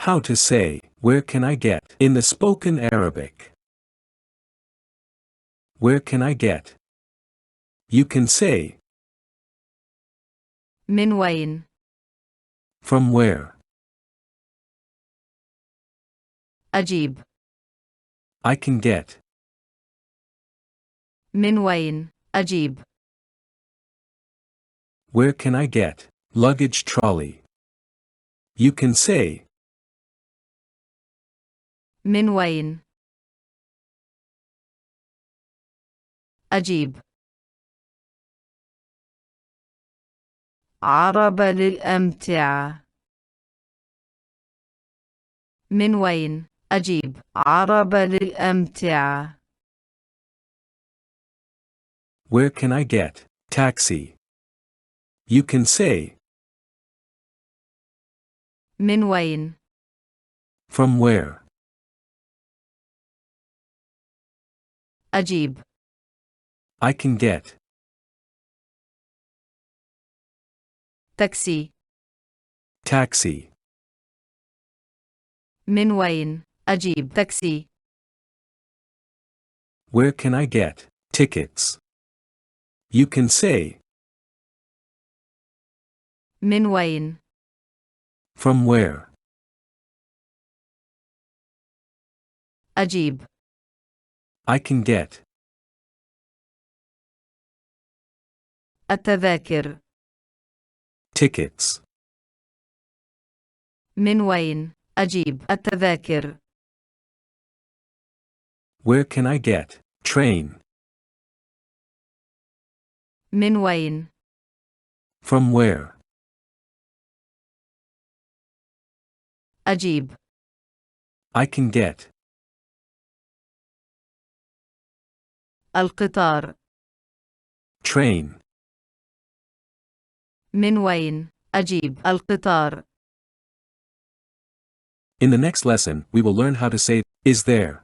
How to say, where can I get, in the spoken Arabic. Where can I get? You can say, من وين؟ from where? أجيب. I can get. من وين؟ أجيب. Where can I get? Luggage trolley. You can say, من وين؟ أجيب. عربة للأمتعة. من وين؟ أجيب. عربة للأمتعة. where can I get? Taxi. You can say, من وين؟ from where? أجيب. I can get. تاكسي. Taxi. من وين؟ أجيب تاكسي. Where can I get? Tickets. You can say, من وين؟ from where? أجيب. I can get. التذاكر. Tickets. من وين؟ أجيب التذاكر. Where can I get? Train. من وين؟ From where? أجيب. I can get. القطار. Train. من وين؟ أجيب القطار. In the next lesson, we will learn how to say, is there.